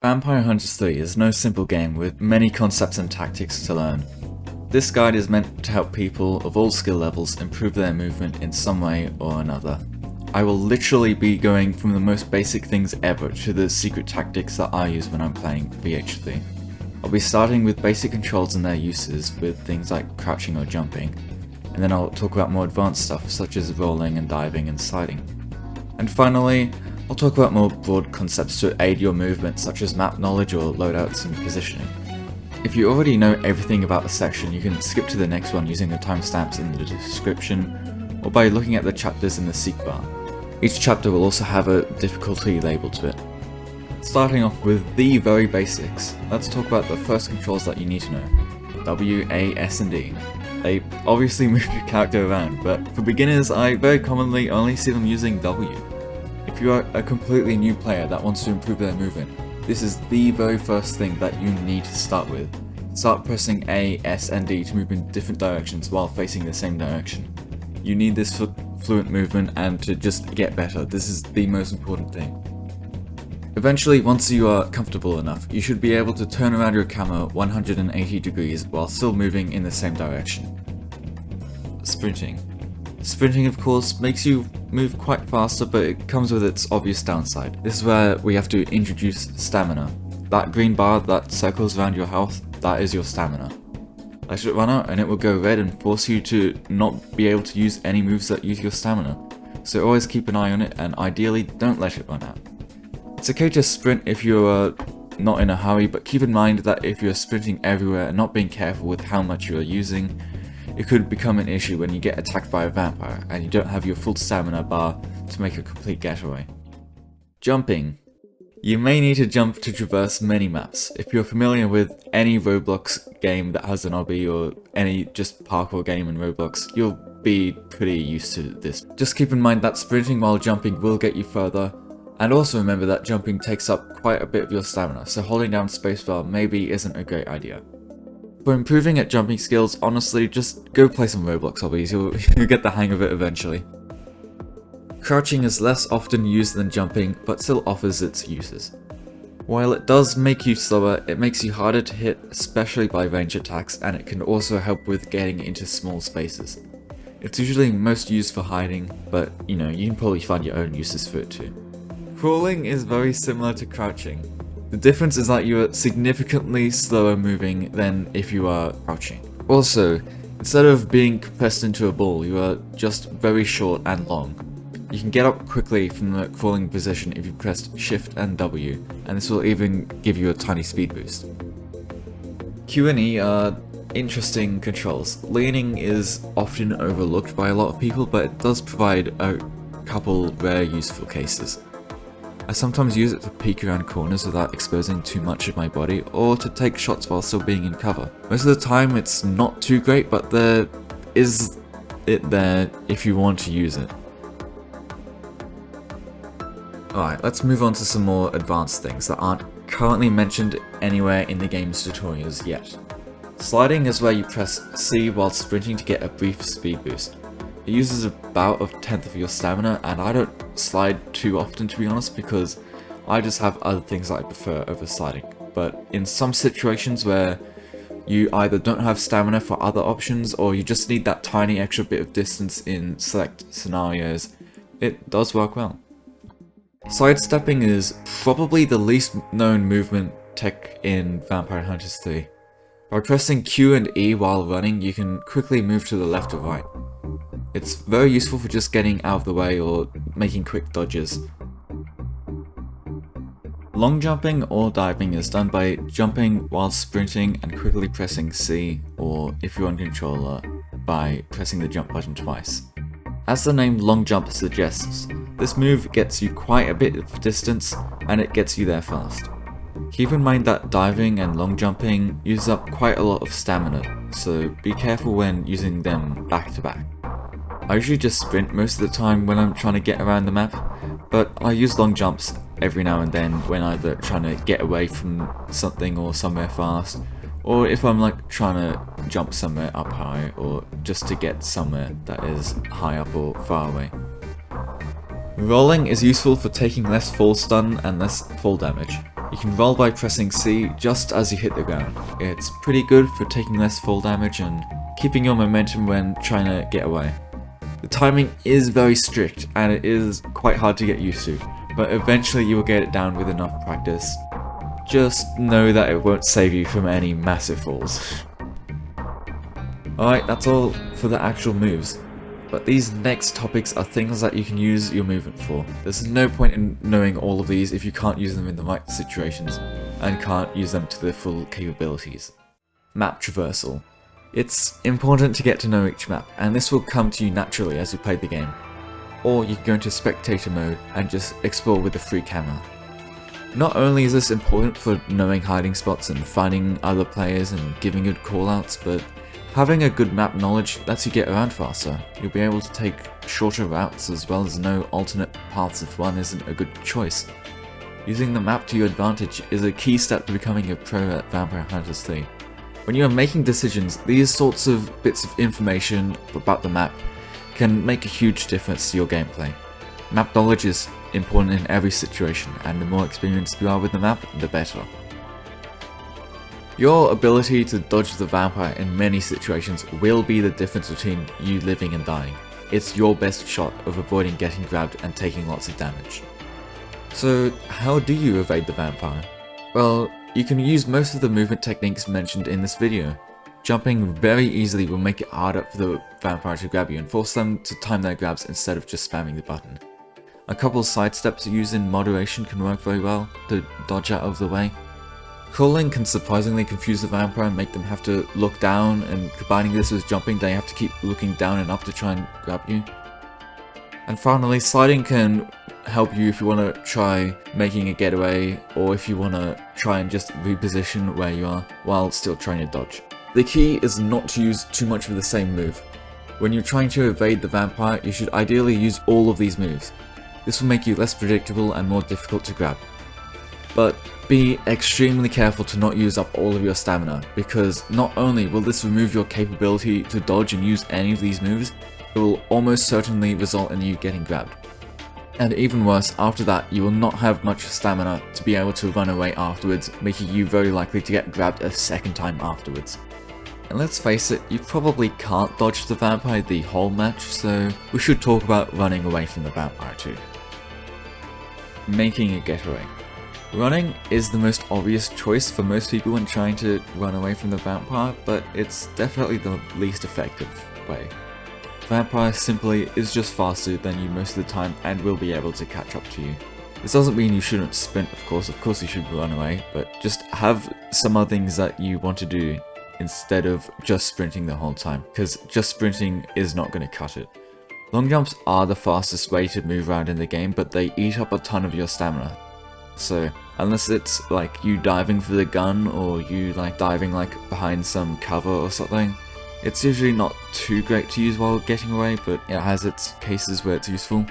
Vampire Hunters 3 is no simple game with many concepts and tactics to learn. This guide is meant to help people of all skill levels improve their movement in some way or another. I will literally be going from the most basic things ever to the secret tactics that I use when I'm playing VH3. I'll be starting with basic controls and their uses with things like crouching or jumping, and then I'll talk about more advanced stuff such as rolling and diving and sliding. And finally, I'll talk about more broad concepts to aid your movement such as map knowledge or loadouts and positioning. If you already know everything about a section, you can skip to the next one using the timestamps in the description or by looking at the chapters in the seek bar. Each chapter will also have a difficulty label to it. Starting off with the very basics, let's talk about the first controls that you need to know. W, A, S and D. They obviously move your character around, but for beginners I very commonly only see them using W. If you are a completely new player that wants to improve their movement, this is the very first thing that you need to start with. Start pressing A, S and D to move in different directions while facing the same direction. You need this for fluent movement and to just get better. This is the most important thing. Eventually, once you are comfortable enough, you should be able to turn around your camera 180 degrees while still moving in the same direction. Sprinting. Sprinting, of course, makes you move quite faster, but it comes with its obvious downside. This is where we have to introduce stamina. That green bar that circles around your health, that is your stamina. Let it run out and it will go red and force you to not be able to use any moves that use your stamina. So always keep an eye on it and ideally don't let it run out. It's okay to sprint if you're not in a hurry, but keep in mind that if you're sprinting everywhere and not being careful with how much you are using, it could become an issue when you get attacked by a vampire and you don't have your full stamina bar to make a complete getaway. Jumping. You may need to jump to traverse many maps. If you're familiar with any Roblox game that has an obby or any just parkour game in Roblox, you'll be pretty used to this. Just keep in mind that sprinting while jumping will get you further, and also remember that jumping takes up quite a bit of your stamina, so holding down spacebar maybe isn't a great idea. For improving at jumping skills, honestly, just go play some Roblox hobbies, you'll get the hang of it eventually. Crouching is less often used than jumping, but still offers its uses. While it does make you slower, it makes you harder to hit, especially by range attacks, and it can also help with getting into small spaces. It's usually most used for hiding, but you can probably find your own uses for it too. Crawling is very similar to crouching. The difference is that you are significantly slower moving than if you are crouching. Also, instead of being compressed into a ball, you are just very short and long. You can get up quickly from the crawling position if you press Shift and W, and this will even give you a tiny speed boost. Q and E are interesting controls. Leaning is often overlooked by a lot of people, but it does provide a couple rare useful cases. I sometimes use it to peek around corners without exposing too much of my body, or to take shots while still being in cover. Most of the time it's not too great, but there is it there if you want to use it. Alright, let's move on to some more advanced things that aren't currently mentioned anywhere in the game's tutorials yet. Sliding is where you press C while sprinting to get a brief speed boost. It uses about a tenth of your stamina, and I don't slide too often to be honest because I just have other things that I prefer over sliding. But in some situations where you either don't have stamina for other options or you just need that tiny extra bit of distance in select scenarios, it does work well. Sidestepping is probably the least known movement tech in Vampire Hunters 3. By pressing Q and E while running, you can quickly move to the left or right. It's very useful for just getting out of the way or making quick dodges. Long jumping or diving is done by jumping while sprinting and quickly pressing C, or if you're on controller, by pressing the jump button twice. As the name long jump suggests, this move gets you quite a bit of distance and it gets you there fast. Keep in mind that diving and long jumping use up quite a lot of stamina, so be careful when using them back to back. I usually just sprint most of the time when I'm trying to get around the map, but I use long jumps every now and then when either trying to get away from something or somewhere fast, or if I'm like trying to jump somewhere up high, or just to get somewhere that is high up or far away. Rolling is useful for taking less fall stun and less fall damage. You can roll by pressing C just as you hit the ground. It's pretty good for taking less fall damage and keeping your momentum when trying to get away. The timing is very strict and it is quite hard to get used to, but eventually you will get it down with enough practice. Just know that it won't save you from any massive falls. Alright, that's all for the actual moves. But these next topics are things that you can use your movement for. There's no point in knowing all of these if you can't use them in the right situations and can't use them to their full capabilities. Map Traversal. It's important to get to know each map, and this will come to you naturally as you play the game. Or you can go into spectator mode and just explore with a free camera. Not only is this important for knowing hiding spots and finding other players and giving good callouts, but having a good map knowledge lets you get around faster. You'll be able to take shorter routes as well as know alternate paths if one isn't a good choice. Using the map to your advantage is a key step to becoming a pro at Vampire Hunters 3. When you are making decisions, these sorts of bits of information about the map can make a huge difference to your gameplay. Map knowledge is important in every situation, and the more experienced you are with the map, the better. Your ability to dodge the vampire in many situations will be the difference between you living and dying. It's your best shot of avoiding getting grabbed and taking lots of damage. So how do you evade the vampire? Well, you can use most of the movement techniques mentioned in this video. Jumping very easily will make it harder for the vampire to grab you and force them to time their grabs instead of just spamming the button. A couple sidesteps used in moderation can work very well to dodge out of the way. Crawling can surprisingly confuse the vampire and make them have to look down, and combining this with jumping, they have to keep looking down and up to try and grab you. And finally, sliding can help you if you want to try making a getaway, or if you want to try and just reposition where you are while still trying to dodge. The key is not to use too much of the same move. When you're trying to evade the vampire, you should ideally use all of these moves. This will make you less predictable and more difficult to grab. But be extremely careful to not use up all of your stamina, because not only will this remove your capability to dodge and use any of these moves, it will almost certainly result in you getting grabbed. And even worse, after that you will not have much stamina to be able to run away afterwards, making you very likely to get grabbed a second time afterwards. And let's face it, you probably can't dodge the vampire the whole match, so we should talk about running away from the vampire too. Making a getaway. Running is the most obvious choice for most people when trying to run away from the vampire, but it's definitely the least effective way. Vampire simply is just faster than you most of the time and will be able to catch up to you. This doesn't mean you shouldn't sprint, of course you should run away, but just have some other things that you want to do instead of just sprinting the whole time, because just sprinting is not going to cut it. Long jumps are the fastest way to move around in the game, but they eat up a ton of your stamina. So unless it's like you diving for the gun or you like diving like behind some cover or something, it's usually not too great to use while getting away, but it has its cases where it's useful.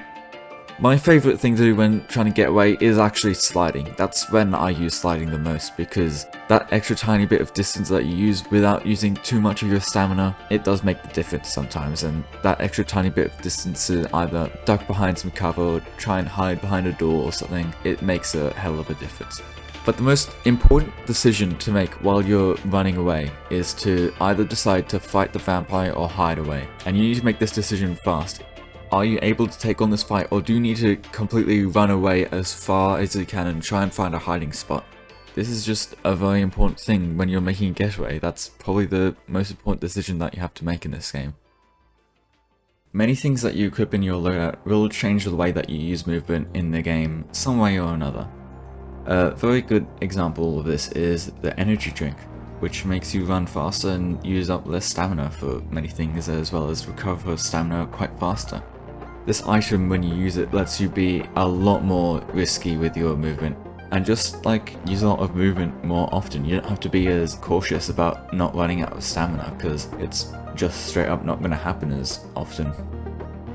My favourite thing to do when trying to get away is actually sliding. That's when I use sliding the most, because that extra tiny bit of distance that you use without using too much of your stamina, it does make the difference sometimes, and that extra tiny bit of distance to either duck behind some cover or try and hide behind a door or something, it makes a hell of a difference. But the most important decision to make while you're running away is to either decide to fight the vampire or hide away, and you need to make this decision fast. Are you able to take on this fight, or do you need to completely run away as far as you can and try and find a hiding spot? This is just a very important thing when you're making a getaway. That's probably the most important decision that you have to make in this game. Many things that you equip in your loadout will change the way that you use movement in the game, some way or another. A very good example of this is the energy drink, which makes you run faster and use up less stamina for many things, as well as recover stamina quite faster. This item, when you use it, lets you be a lot more risky with your movement, and just like use a lot of movement more often. You don't have to be as cautious about not running out of stamina, because it's just straight up not going to happen as often.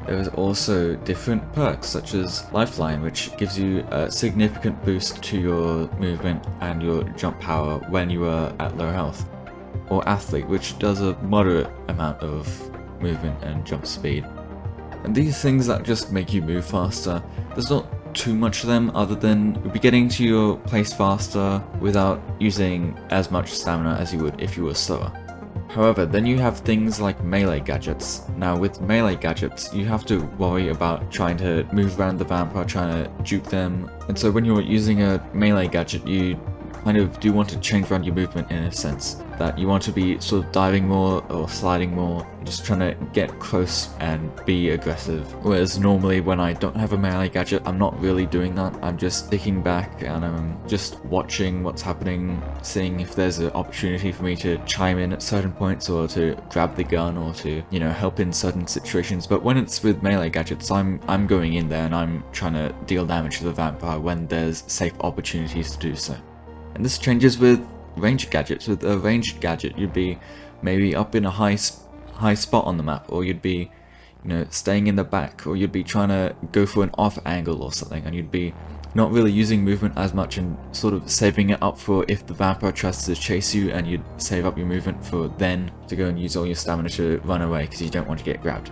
There is also different perks such as Lifeline, which gives you a significant boost to your movement and your jump power when you are at low health, or Athlete, which does a moderate amount of movement and jump speed. And these things that just make you move faster, there's not too much of them other than you'll be getting to your place faster without using as much stamina as you would if you were slower. However, then you have things like melee gadgets. Now with melee gadgets, you have to worry about trying to move around the vampire, trying to juke them, and so when you're using a melee gadget, you kind of do want to change around your movement in a sense. That you want to be sort of diving more or sliding more, just trying to get close and be aggressive. Whereas normally when I don't have a melee gadget, I'm not really doing that. I'm just sticking back and I'm just watching what's happening, seeing if there's an opportunity for me to chime in at certain points or to grab the gun or to, you know, help in certain situations. But when it's with melee gadgets, I'm going in there and I'm trying to deal damage to the vampire when there's safe opportunities to do so. And this changes with ranged gadgets. With a ranged gadget, you'd be maybe up in a high spot on the map, or you'd be, you know, staying in the back, or you'd be trying to go for an off angle or something, and you'd be not really using movement as much and sort of saving it up for if the vampire tries to chase you, and you'd save up your movement for then to go and use all your stamina to run away because you don't want to get grabbed.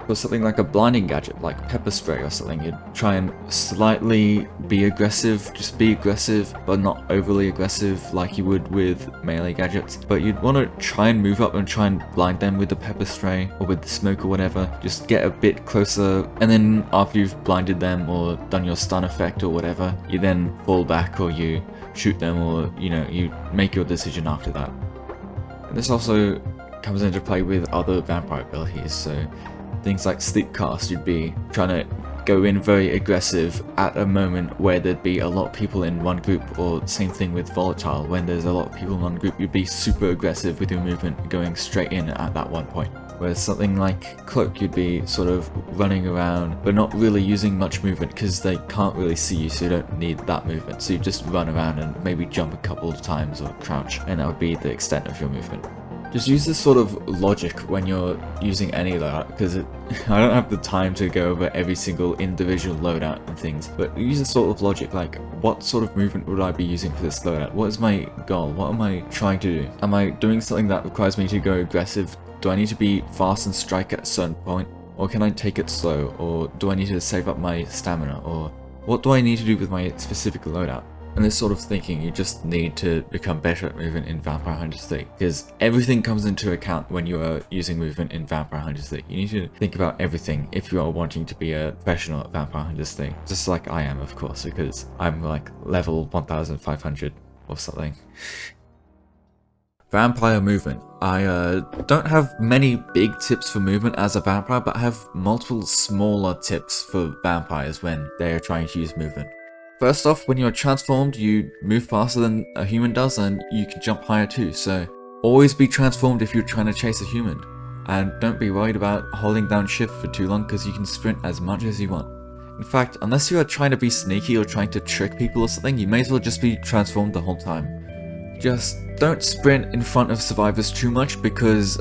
For something like a blinding gadget, like pepper spray or something, you'd try and slightly be aggressive, just be aggressive, but not overly aggressive like you would with melee gadgets. But you'd want to try and move up and try and blind them with the pepper spray or with the smoke or whatever. Just get a bit closer, and then after you've blinded them or done your stun effect or whatever, you then fall back or you shoot them, or, you know, you make your decision after that. And this also comes into play with other vampire abilities, so things like sleep cast, you'd be trying to go in very aggressive at a moment where there'd be a lot of people in one group, or same thing with volatile, when there's a lot of people in one group, you'd be super aggressive with your movement going straight in at that one point. Whereas something like cloak, you'd be sort of running around but not really using much movement because they can't really see you, so you don't need that movement, so you just run around and maybe jump a couple of times or crouch, and that would be the extent of your movement. Just use this sort of logic when you're using any loadout, because I don't have the time to go over every single individual loadout and things, but use this sort of logic, like what sort of movement would I be using for this loadout? What is my goal? What am I trying to do? Am I doing something that requires me to go aggressive? Do I need to be fast and strike at a certain point? Or can I take it slow? Or do I need to save up my stamina? Or what do I need to do with my specific loadout? And this sort of thinking, you just need to become better at movement in Vampire Hunter's 3, because everything comes into account when you are using movement in Vampire Hunter's 3. You need to think about everything if you are wanting to be a professional at Vampire Hunter's 3. Just like I am, of course, because I'm like level 1500 or something. Vampire movement. I don't have many big tips for movement as a vampire, but I have multiple smaller tips for vampires when they are trying to use movement. First off, when you're transformed, you move faster than a human does, and you can jump higher too, so always be transformed if you're trying to chase a human. And don't be worried about holding down shift for too long, because you can sprint as much as you want. In fact, unless you are trying to be sneaky or trying to trick people or something, you may as well just be transformed the whole time. Just don't sprint in front of survivors too much, because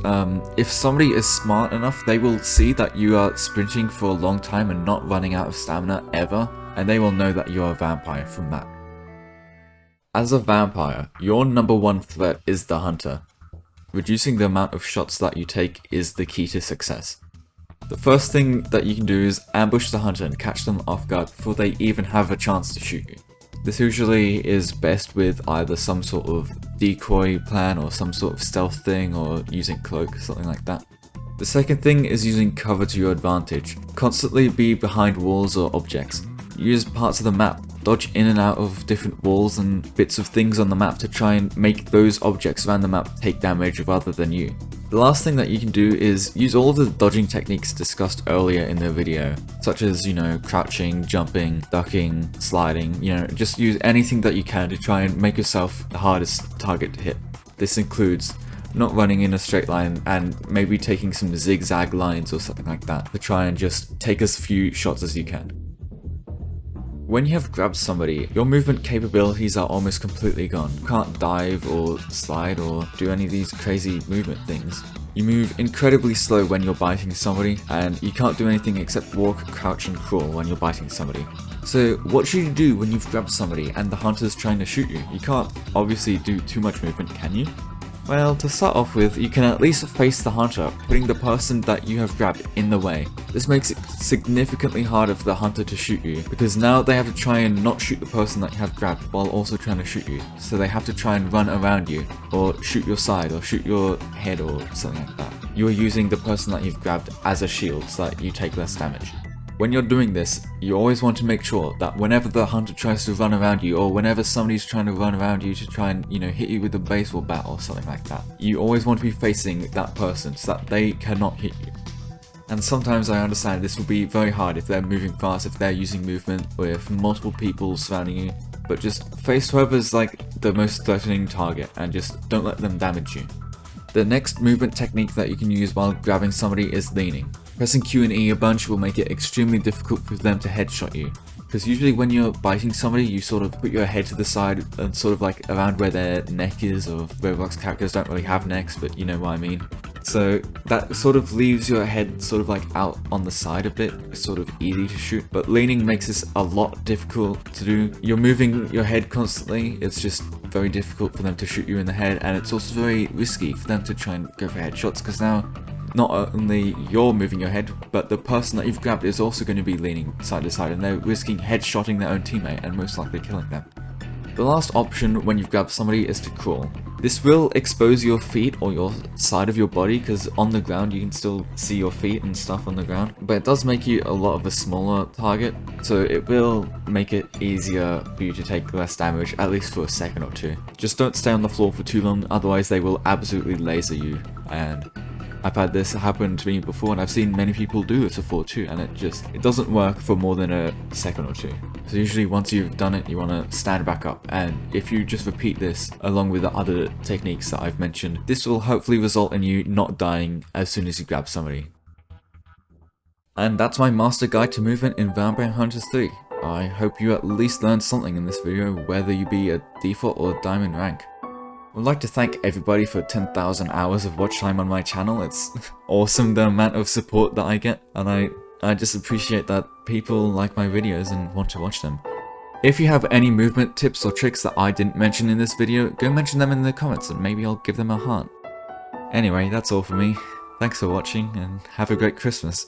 if somebody is smart enough, they will see that you are sprinting for a long time and not running out of stamina ever, and they will know that you are a vampire from that. As a vampire, your number one threat is the hunter. Reducing the amount of shots that you take is the key to success. The first thing that you can do is ambush the hunter and catch them off guard before they even have a chance to shoot you. This usually is best with either some sort of decoy plan or some sort of stealth thing, or using cloak, something like that. The second thing is using cover to your advantage. Constantly be behind walls or objects. Use parts of the map. Dodge in and out of different walls and bits of things on the map to try and make those objects around the map take damage rather than you. The last thing that you can do is use all of the dodging techniques discussed earlier in the video, such as, you know, crouching, jumping, ducking, sliding, you know, just use anything that you can to try and make yourself the hardest target to hit. This includes not running in a straight line and maybe taking some zigzag lines or something like that to try and just take as few shots as you can. When you have grabbed somebody, your movement capabilities are almost completely gone. You can't dive or slide or do any of these crazy movement things. You move incredibly slow when you're biting somebody, and you can't do anything except walk, crouch and crawl when you're biting somebody. So what should you do when you've grabbed somebody and the hunter's trying to shoot you? You can't obviously do too much movement, can you? Well, to start off with, you can at least face the hunter, putting the person that you have grabbed in the way. This makes it significantly harder for the hunter to shoot you, because now they have to try and not shoot the person that you have grabbed while also trying to shoot you. So they have to try and run around you, or shoot your side, or shoot your head, or something like that. You are using the person that you've grabbed as a shield so that you take less damage. When you're doing this, you always want to make sure that whenever the hunter tries to run around you, or whenever somebody's trying to run around you to try and, hit you with a baseball bat or something like that, you always want to be facing that person so that they cannot hit you. And sometimes I understand this will be very hard if they're moving fast, if they're using movement, or if multiple people surrounding you, but just face whoever's like the most threatening target and just don't let them damage you. The next movement technique that you can use while grabbing somebody is leaning. Pressing Q and E a bunch will make it extremely difficult for them to headshot you. Because usually when you're biting somebody, you sort of put your head to the side and sort of like around where their neck is, or Roblox characters don't really have necks, but you know what I mean. So that sort of leaves your head sort of like out on the side a bit. It's sort of easy to shoot, but leaning makes this a lot difficult to do. You're moving your head constantly, it's just very difficult for them to shoot you in the head, and it's also very risky for them to try and go for headshots, because now not only you're moving your head, but the person that you've grabbed is also going to be leaning side to side, and they're risking headshotting their own teammate and most likely killing them. The last option when you've grabbed somebody is to crawl. This will expose your feet or your side of your body, because on the ground you can still see your feet and stuff on the ground, but it does make you a lot of a smaller target, so it will make it easier for you to take less damage, at least for a second or two. Just don't stay on the floor for too long, otherwise they will absolutely laser you, and I've had this happen to me before, and I've seen many people do it before too, and it doesn't work for more than a second or two. So usually once you've done it, you want to stand back up, and if you just repeat this along with the other techniques that I've mentioned, this will hopefully result in you not dying as soon as you grab somebody. And that's my master guide to movement in Vampire Hunters 3. I hope you at least learned something in this video, whether you be a default or diamond rank. I'd like to thank everybody for 10,000 hours of watch time on my channel. It's awesome the amount of support that I get, and I just appreciate that people like my videos and want to watch them. If you have any movement tips or tricks that I didn't mention in this video, go mention them in the comments and maybe I'll give them a heart. Anyway, that's all for me. Thanks for watching and have a great Christmas.